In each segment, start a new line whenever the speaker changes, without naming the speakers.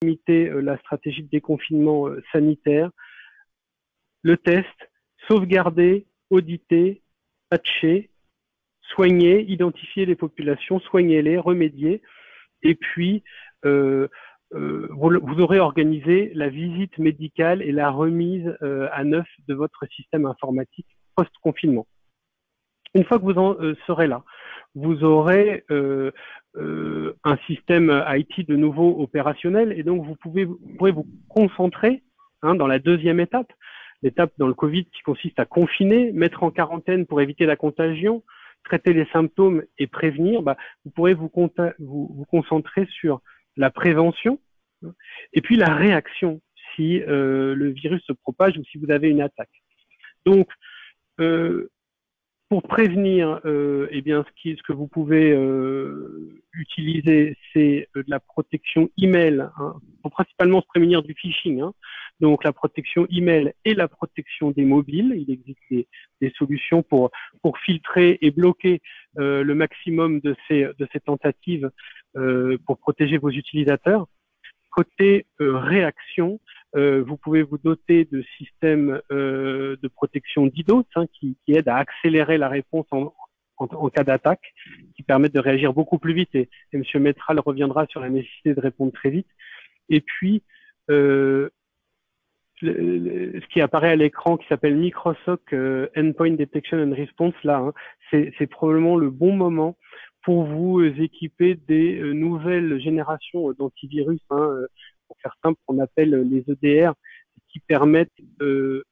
limiter la stratégie de déconfinement sanitaire, le test, sauvegarder, auditer, patcher, soigner, identifier les populations, soigner-les, remédier, et puis vous aurez organisé la visite médicale et la remise à neuf de votre système informatique post-confinement. Une fois que vous en serez là, vous aurez un système IT de nouveau opérationnel, et donc vous pourrez vous concentrer dans la deuxième étape, l'étape dans le Covid qui consiste à confiner, mettre en quarantaine pour éviter la contagion, traiter les symptômes et prévenir. Vous pourrez vous concentrer sur la prévention et puis la réaction si le virus se propage ou si vous avez une attaque. Donc, pour prévenir, eh bien, ce que vous pouvez utiliser, c'est de la protection email, pour principalement se prémunir du phishing. Donc, la protection email et la protection des mobiles. Il existe des solutions pour filtrer et bloquer le maximum de ces tentatives pour protéger vos utilisateurs. Côté réaction, vous pouvez vous doter de systèmes de protection DDoS qui aident à accélérer la réponse en cas d'attaque, qui permettent de réagir beaucoup plus vite. Et M. Métral reviendra sur la nécessité de répondre très vite. Et puis, ce qui apparaît à l'écran, qui s'appelle Microsoft Endpoint Detection and Response, là, c'est probablement le bon moment pour vous équiper des nouvelles générations d'antivirus, pour faire simple, qu'on appelle les EDR, qui permettent de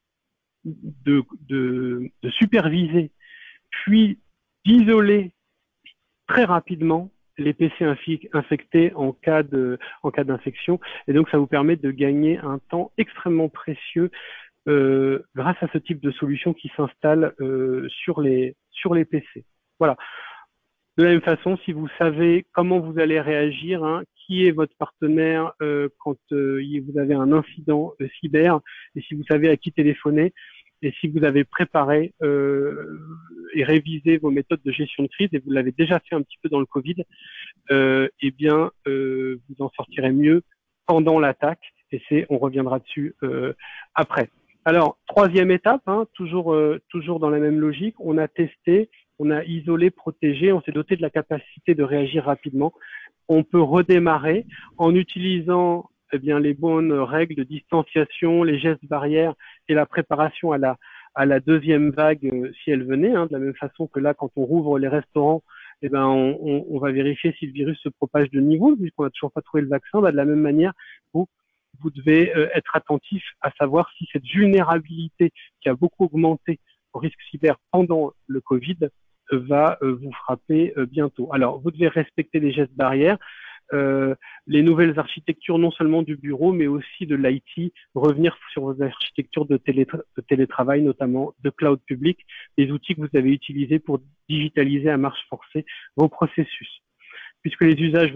superviser, puis d'isoler très rapidement les PC infectés en cas d'infection. Et donc, ça vous permet de gagner un temps extrêmement précieux grâce à ce type de solution qui s'installe sur les PC. Voilà. De la même façon, si vous savez comment vous allez réagir, qui est votre partenaire quand vous avez un incident cyber, et si vous savez à qui téléphoner, et si vous avez préparé et révisé vos méthodes de gestion de crise, et vous l'avez déjà fait un petit peu dans le Covid, eh bien, vous en sortirez mieux pendant l'attaque, et on reviendra dessus après. Alors, troisième étape, toujours dans la même logique, on a testé, on a isolé, protégé, on s'est doté de la capacité de réagir rapidement. On peut redémarrer en utilisant les bonnes règles de distanciation, les gestes barrières et la préparation à la deuxième vague si elle venait. De la même façon que là, quand on rouvre les restaurants, on va vérifier si le virus se propage de niveau, puisqu'on n'a toujours pas trouvé le vaccin. De la même manière, vous devez être attentif à savoir si cette vulnérabilité qui a beaucoup augmenté au risque cyber pendant le Covid va vous frapper bientôt. Alors, vous devez respecter les gestes barrières, les nouvelles architectures non seulement du bureau, mais aussi de l'IT, revenir sur vos architectures de télétravail, notamment de cloud public, les outils que vous avez utilisés pour digitaliser à marche forcée vos processus. Puisque les usages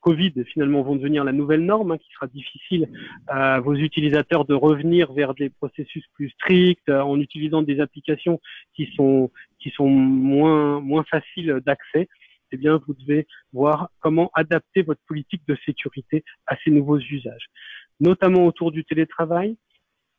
Covid finalement vont devenir la nouvelle norme, qui sera difficile à vos utilisateurs de revenir vers des processus plus stricts en utilisant des applications qui sont moins faciles d'accès. Eh bien, vous devez voir comment adapter votre politique de sécurité à ces nouveaux usages, notamment autour du télétravail.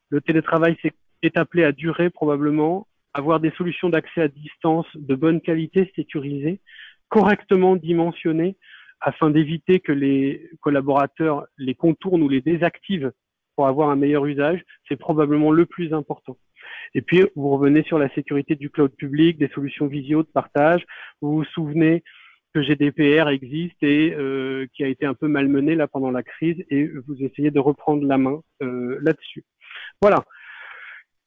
Le télétravail est appelé à durer probablement, avoir des solutions d'accès à distance de bonne qualité, sécurisées, correctement dimensionnées, afin d'éviter que les collaborateurs les contournent ou les désactivent pour avoir un meilleur usage. C'est probablement le plus important. Et puis, vous revenez sur la sécurité du cloud public, des solutions visio de partage. Vous vous souvenez que GDPR existe et qui a été un peu malmené là pendant la crise, et vous essayez de reprendre la main là-dessus. Voilà.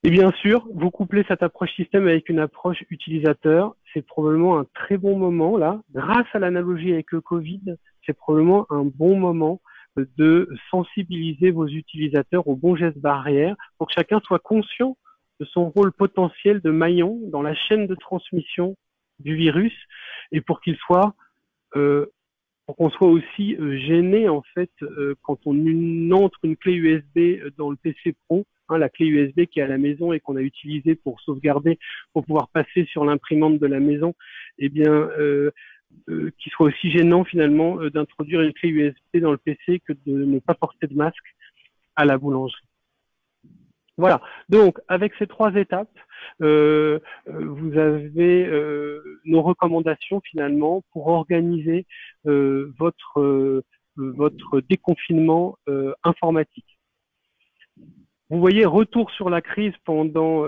Et bien sûr, vous couplez cette approche système avec une approche utilisateur. C'est probablement un très bon moment là. Grâce à l'analogie avec le Covid, c'est probablement un bon moment de sensibiliser vos utilisateurs aux bons gestes barrières pour que chacun soit conscient de son rôle potentiel de maillon dans la chaîne de transmission du virus, et pour qu'il soit pour qu'on soit aussi gêné en fait quand on entre une clé USB dans le PC Pro, la clé USB qui est à la maison et qu'on a utilisée pour sauvegarder, pour pouvoir passer sur l'imprimante de la maison. Eh bien, qui soit aussi gênant finalement d'introduire une clé USB dans le PC que de ne pas porter de masque à la boulangerie. Voilà. Donc, avec ces 3 étapes, vous avez nos recommandations finalement pour organiser votre déconfinement informatique. Vous voyez, retour sur la crise pendant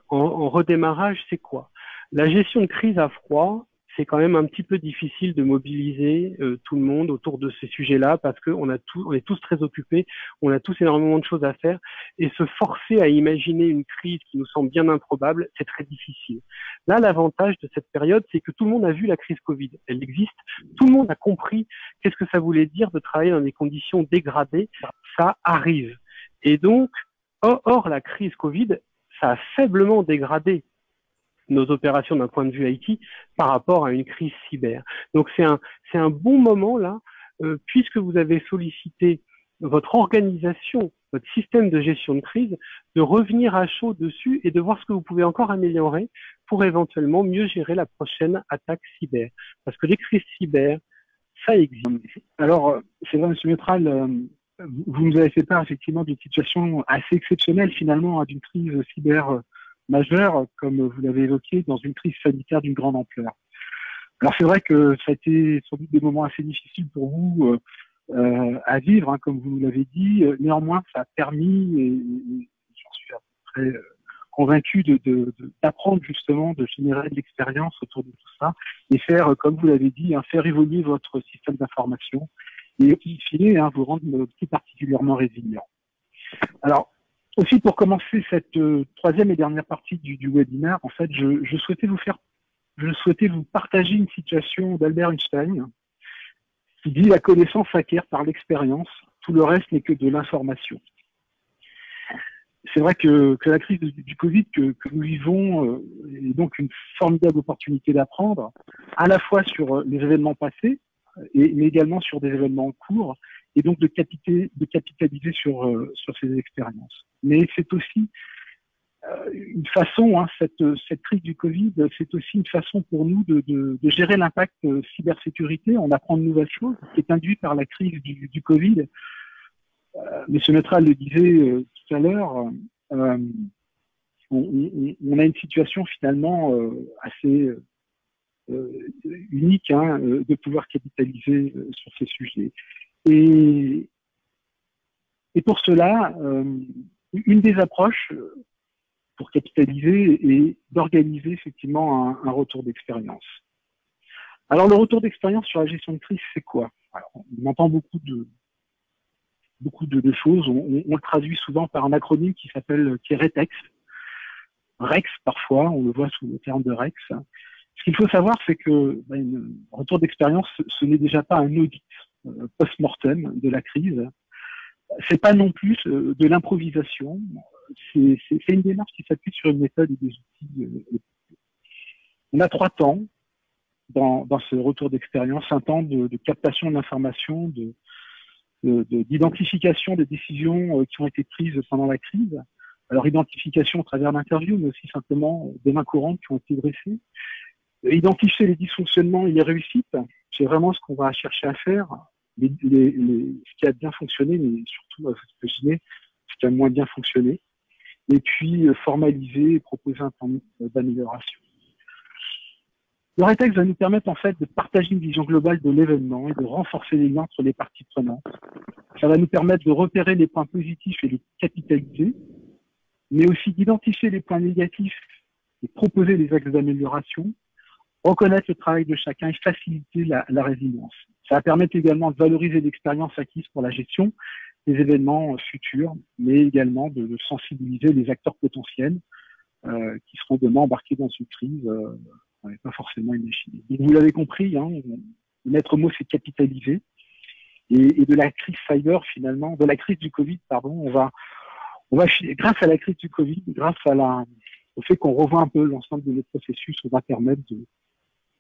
en redémarrage, c'est quoi? La gestion de crise à froid, c'est quand même un petit peu difficile de mobiliser tout le monde autour de ces sujets-là parce qu'on on est tous très occupés, on a tous énormément de choses à faire et se forcer à imaginer une crise qui nous semble bien improbable, c'est très difficile. Là, l'avantage de cette période, c'est que tout le monde a vu la crise Covid, elle existe, tout le monde a compris qu'est-ce que ça voulait dire de travailler dans des conditions dégradées, ça arrive. Et donc, or, la crise Covid, ça a faiblement dégradé nos opérations d'un point de vue IT par rapport à une crise cyber. Donc c'est un bon moment là, puisque vous avez sollicité votre organisation, votre système de gestion de crise, de revenir à chaud dessus et de voir ce que vous pouvez encore améliorer pour éventuellement mieux gérer la prochaine attaque cyber. Parce que les crises cyber, ça existe.
Alors, c'est vrai, M. Métral, vous nous avez fait part effectivement d'une situation assez exceptionnelle finalement, d'une crise cyber majeure, comme vous l'avez évoqué, dans une crise sanitaire d'une grande ampleur. Alors c'est vrai que ça a été sans doute des moments assez difficiles pour vous à vivre, comme vous l'avez dit. Néanmoins, ça a permis, et j'en suis à peu près convaincu, d'apprendre justement, de générer de l'expérience autour de tout ça et faire, comme vous l'avez dit, faire évoluer votre système d'information et in fine, vous rendre plus particulièrement résilient. Alors, aussi pour commencer cette troisième et dernière partie du webinaire, en fait, je souhaitais vous partager une citation d'Albert Einstein qui dit: la connaissance s'acquiert par l'expérience, tout le reste n'est que de l'information. C'est vrai que la crise du Covid que nous vivons est donc une formidable opportunité d'apprendre, à la fois sur les événements passés, mais également sur des événements en cours, et donc de capitaliser sur ces expériences. Mais c'est aussi une façon, cette crise du Covid, c'est aussi une façon pour nous de gérer l'impact cybersécurité. On apprend de nouvelles choses qui est induit par la crise du Covid. M. Métral le disait tout à l'heure, on a une situation finalement assez unique de pouvoir capitaliser sur ces sujets. Et pour cela, une des approches pour capitaliser est d'organiser effectivement un retour d'expérience. Alors le retour d'expérience sur la gestion de crise, c'est quoi? Alors, on entend beaucoup de choses. On le traduit souvent par un acronyme qui est RETEX. REX parfois, on le voit sous le terme de REX. Ce qu'il faut savoir, c'est que un retour d'expérience, ce n'est déjà pas un audit post-mortem de la crise. C'est pas non plus de l'improvisation. C'est une démarche qui s'appuie sur une méthode et des outils. On a 3 temps dans ce retour d'expérience: un temps de captation de l'information, d'identification des décisions qui ont été prises pendant la crise. Alors identification au travers d'interviews, mais aussi simplement des mains courantes qui ont été dressées. Identifier les dysfonctionnements et les réussites, c'est vraiment ce qu'on va chercher à faire. Ce qui a bien fonctionné, mais surtout, imaginez ce qui a moins bien fonctionné. Et puis formaliser et proposer un temps d'amélioration. Le RETEX va nous permettre en fait de partager une vision globale de l'événement et de renforcer les liens entre les parties prenantes. Ça va nous permettre de repérer les points positifs et les capitaliser, mais aussi d'identifier les points négatifs et proposer des axes d'amélioration, reconnaître le travail de chacun et faciliter la résilience. Ça va permettre également de valoriser l'expérience acquise pour la gestion des événements futurs, mais également de sensibiliser les acteurs potentiels qui seront demain embarqués dans une crise qu'on n'avait pas forcément imaginée. Donc, vous l'avez compris, le maître mot c'est capitaliser. Et de la crise cyber finalement, de la crise du Covid, pardon, on va grâce à la crise du Covid, grâce au fait qu'on revoit un peu l'ensemble de nos processus, on va permettre de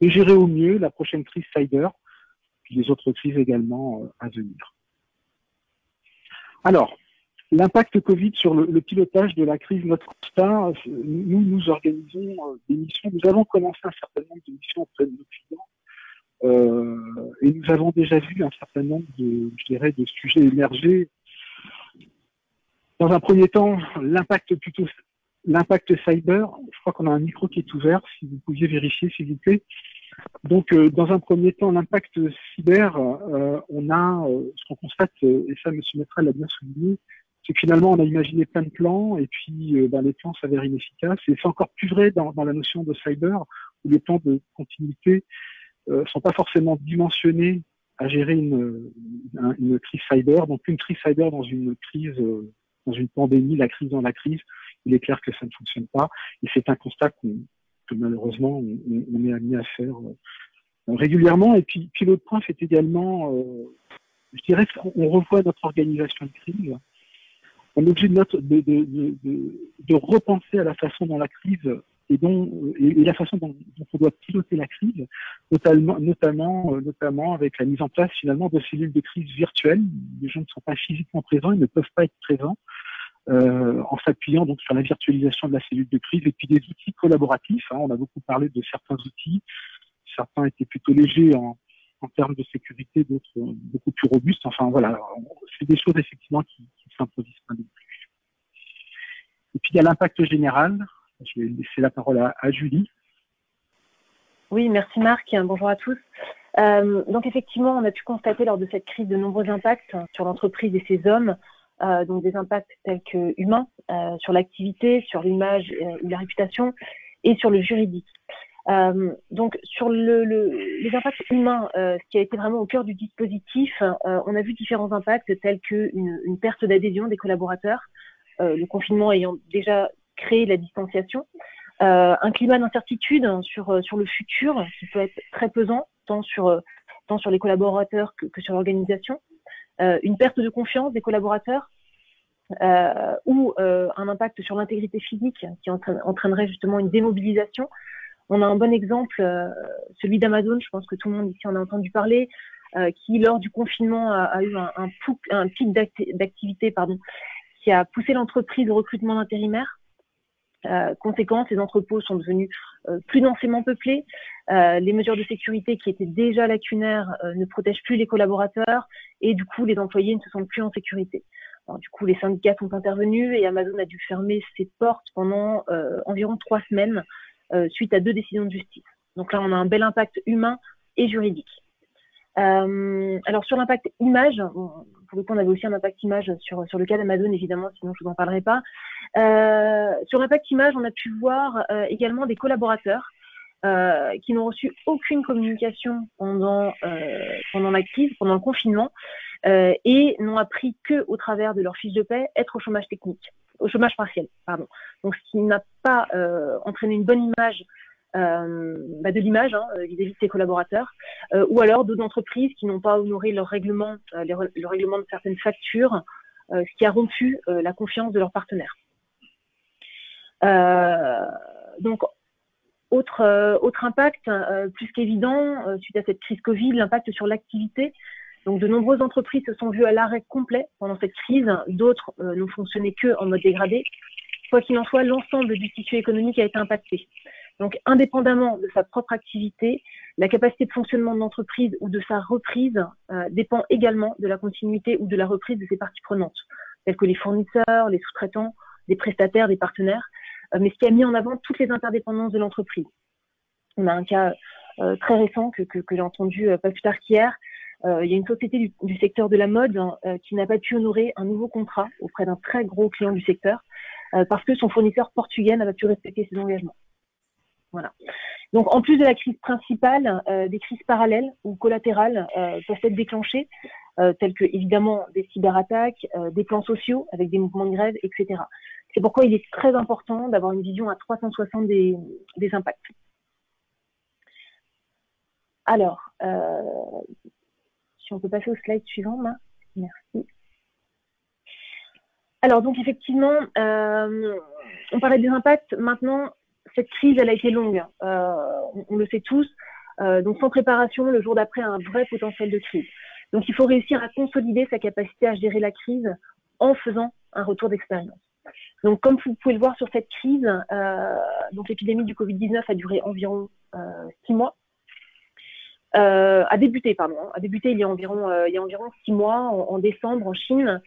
gérer au mieux la prochaine crise cyber, puis les autres crises également à venir. Alors, l'impact Covid sur le pilotage de la crise, notre constat, nous organisons des missions. Nous avons commencé un certain nombre de missions auprès de nos clients Et nous avons déjà vu un certain nombre je dirais, de sujets émerger. Dans un premier temps, l'impact cyber. Je crois qu'on a un micro qui est ouvert. Si vous pouviez vérifier, s'il vous plaît. Donc, dans un premier temps, l'impact cyber, on a ce qu'on constate, et ça, M. Métral l'a bien souligné, c'est que finalement, on a imaginé plein de plans, et puis les plans s'avèrent inefficaces. Et c'est encore plus vrai dans la notion de cyber, où les plans de continuité sont pas forcément dimensionnés à gérer une crise cyber. Donc, une crise cyber dans une crise, dans une pandémie, la crise dans la crise, il est clair que ça ne fonctionne pas. Et c'est un constat que malheureusement, on est amené à faire régulièrement. Et puis l'autre point, c'est également, je dirais qu'on revoit notre organisation de crise. On est obligé de repenser à la façon dont la crise et la façon dont on doit piloter la crise, notamment avec la mise en place finalement de cellules de crise virtuelles. Les gens ne sont pas physiquement présents, ils ne peuvent pas être présents. En s'appuyant donc sur la virtualisation de la cellule de crise et puis des outils collaboratifs. On a beaucoup parlé de certains outils. Certains étaient plutôt légers en termes de sécurité, d'autres beaucoup plus robustes. Enfin voilà, c'est des choses effectivement qui s'improvisent pas non plus. Et puis il y a l'impact général. Je vais laisser la parole à Julie.
Oui, merci Marc. Bonjour à tous. Donc effectivement, on a pu constater lors de cette crise de nombreux impacts sur l'entreprise et ses hommes. Donc des impacts tels que humains, sur l'activité, sur l'image ou la réputation, et sur le juridique. Donc sur les impacts humains, ce qui a été vraiment au cœur du dispositif, on a vu différents impacts tels qu'une perte d'adhésion des collaborateurs, le confinement ayant déjà créé la distanciation, un climat d'incertitude sur le futur qui peut être très pesant, tant sur les collaborateurs que sur l'organisation. Une perte de confiance des collaborateurs ou un impact sur l'intégrité physique qui entraînerait justement une démobilisation. On a un bon exemple, celui d'Amazon, je pense que tout le monde ici en a entendu parler, qui lors du confinement a eu un pic d'activité qui a poussé l'entreprise au recrutement d'intérimaires. Conséquence, les entrepôts sont devenus plus densément peuplés. Les mesures de sécurité qui étaient déjà lacunaires ne protègent plus les collaborateurs et du coup, les employés ne se sentent plus en sécurité. Alors, du coup, les syndicats sont intervenus et Amazon a dû fermer ses portes pendant environ 3 semaines suite à 2 décisions de justice. Donc là, on a un bel impact humain et juridique. Alors sur l'impact image, pour le coup on avait aussi un impact image sur le cas d'Amazon évidemment, sinon je vous en parlerai pas. Sur l'impact image, on a pu voir également des collaborateurs qui n'ont reçu aucune communication pendant la crise, pendant le confinement, et n'ont appris que au travers de leur fiche de paie être au chômage partiel, pardon. Donc ce qui n'a pas entraîné une bonne image de l'image vis-à-vis de ses collaborateurs, ou alors d'autres entreprises qui n'ont pas honoré leur règlement, le règlement de certaines factures, ce qui a rompu la confiance de leurs partenaires. Donc, autre impact plus qu'évident suite à cette crise Covid, l'impact sur l'activité. Donc, de nombreuses entreprises se sont vues à l'arrêt complet pendant cette crise, d'autres n'ont fonctionné que en mode dégradé. Quoi qu'il en soit, l'ensemble du tissu économique a été impacté. Donc, indépendamment de sa propre activité, la capacité de fonctionnement de l'entreprise ou de sa reprise dépend également de la continuité ou de la reprise de ses parties prenantes, telles que les fournisseurs, les sous-traitants, des prestataires, des partenaires, mais ce qui a mis en avant toutes les interdépendances de l'entreprise. On a un cas très récent que j'ai entendu pas plus tard qu'hier. Il y a une société du secteur de la mode qui n'a pas pu honorer un nouveau contrat auprès d'un très gros client du secteur parce que son fournisseur portugais n'a pas pu respecter ses engagements. Voilà. Donc, en plus de la crise principale, des crises parallèles ou collatérales peuvent être déclenchées, telles que, évidemment, des cyberattaques, des plans sociaux avec des mouvements de grève, etc. C'est pourquoi il est très important d'avoir une vision à 360 des impacts. Alors, si on peut passer au slide suivant, là. Merci. Alors, donc, effectivement, on parlait des impacts. Maintenant, cette crise, elle a été longue. On le sait tous. Donc, sans préparation, le jour d'après a un vrai potentiel de crise. Donc, il faut réussir à consolider sa capacité à gérer la crise en faisant un retour d'expérience. Donc, comme vous pouvez le voir sur cette crise, donc l'épidémie du Covid-19 a duré environ 6 mois. a débuté il y a environ 6 mois, en décembre en Chine.